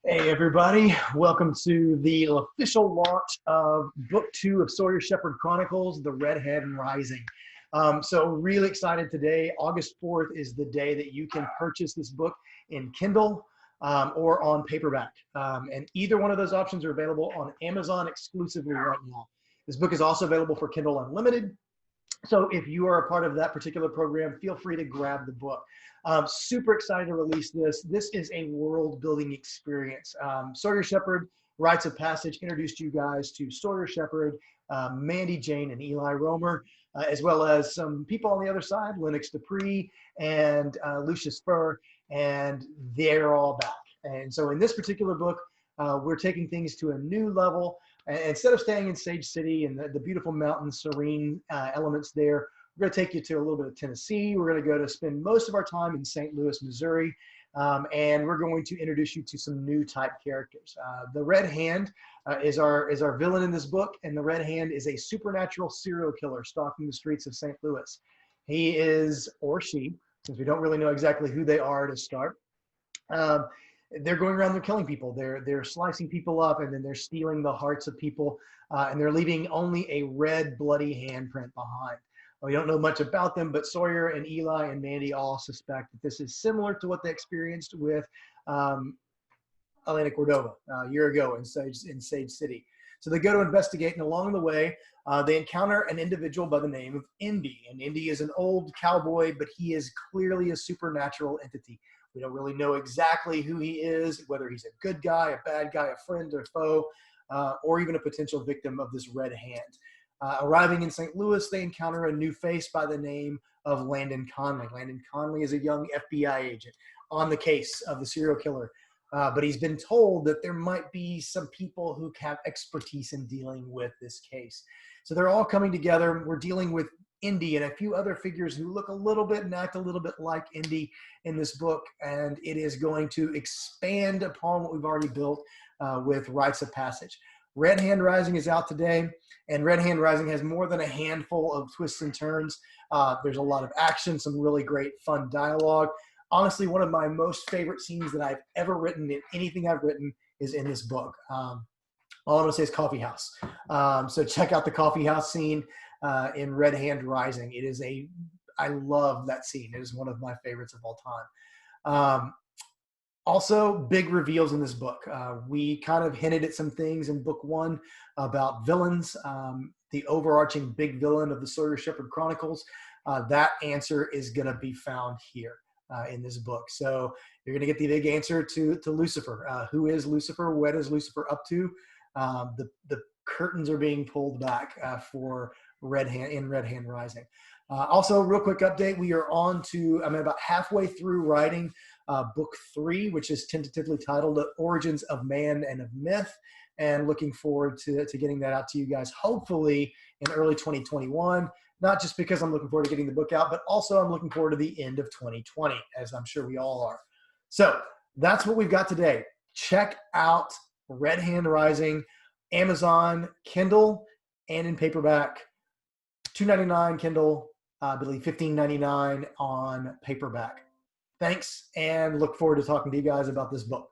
Hey everybody, welcome to the official launch of book 2 of Sawyer Shepherd Chronicles, The Redhead Rising. So really excited today. August 4th is the day that you can purchase this book in Kindle or on paperback. And either one of those options are available on Amazon exclusively right now. This book is also available for Kindle Unlimited. So if you are a part of that particular program, feel free to grab the book. Super excited to release this. This is a world building experience. Sawyer Shepherd, Rites of Passage, introduced you guys to Sawyer Shepherd, Mandy Jane, and Eli Romer, as well as some people on the other side, Lennox Dupree and Lucius Furr, and they're all back. And so in this particular book, we're taking things to a new level. And instead of staying in Sage City and the beautiful mountain serene elements there, we're going to take you to a little bit of Tennessee. We're going to go to spend most of our time in St. Louis, Missouri, and we're going to introduce you to some new type characters. The Red Hand is our villain in this book, and the Red Hand is a supernatural serial killer stalking the streets of St. Louis. He is, or she, since we don't really know exactly who they are to start, they're going around, they're killing people, they're slicing people up, and then they're stealing the hearts of people, and they're leaving only a red bloody handprint behind. We don't know much about them, but Sawyer and Eli and Mandy all suspect that this is similar to what they experienced with Elena Cordova a year ago in Sage City. So they go to investigate, and along the way, they encounter an individual by the name of Indy. And Indy is an old cowboy, but he is clearly a supernatural entity. We don't really know exactly who he is, whether he's a good guy, a bad guy, a friend or foe, or even a potential victim of this Red Hand. Arriving in St. Louis, they encounter a new face by the name of Landon Conley. Landon Conley is a young FBI agent on the case of the serial killer, but he's been told that there might be some people who have expertise in dealing with this case. So they're all coming together. We're dealing with Indy and a few other figures who look a little bit and act a little bit like Indy in this book, and it is going to expand upon what we've already built with Rites of Passage. Red Hand Rising is out today, and Red Hand Rising has more than a handful of twists and turns. There's a lot of action, some really great fun dialogue. Honestly, one of my most favorite scenes that I've ever written in anything I've written is in this book. All I'm gonna say is coffee house. So check out the coffee house scene in Red Hand Rising. I love that scene. It is one of my favorites of all time. Also, big reveals in this book. We kind of hinted at some things in book 1 about villains. The overarching big villain of the Sawyer Shepherd Chronicles, that answer is going to be found here in this book. So you're going to get the big answer to Lucifer. Who is Lucifer? What is Lucifer up to? The curtains are being pulled back for Red Hand Rising. Also, real quick update, we are I'm about halfway through writing book 3, which is tentatively titled Origins of Man and of Myth, and looking forward to getting that out to you guys, hopefully in early 2021, not just because I'm looking forward to getting the book out, but also I'm looking forward to the end of 2020, as I'm sure we all are. So that's what we've got today. Check out Red Hand Rising, Amazon, Kindle, and in paperback. $2.99 Kindle, I believe $15.99 on paperback. Thanks, and look forward to talking to you guys about this book.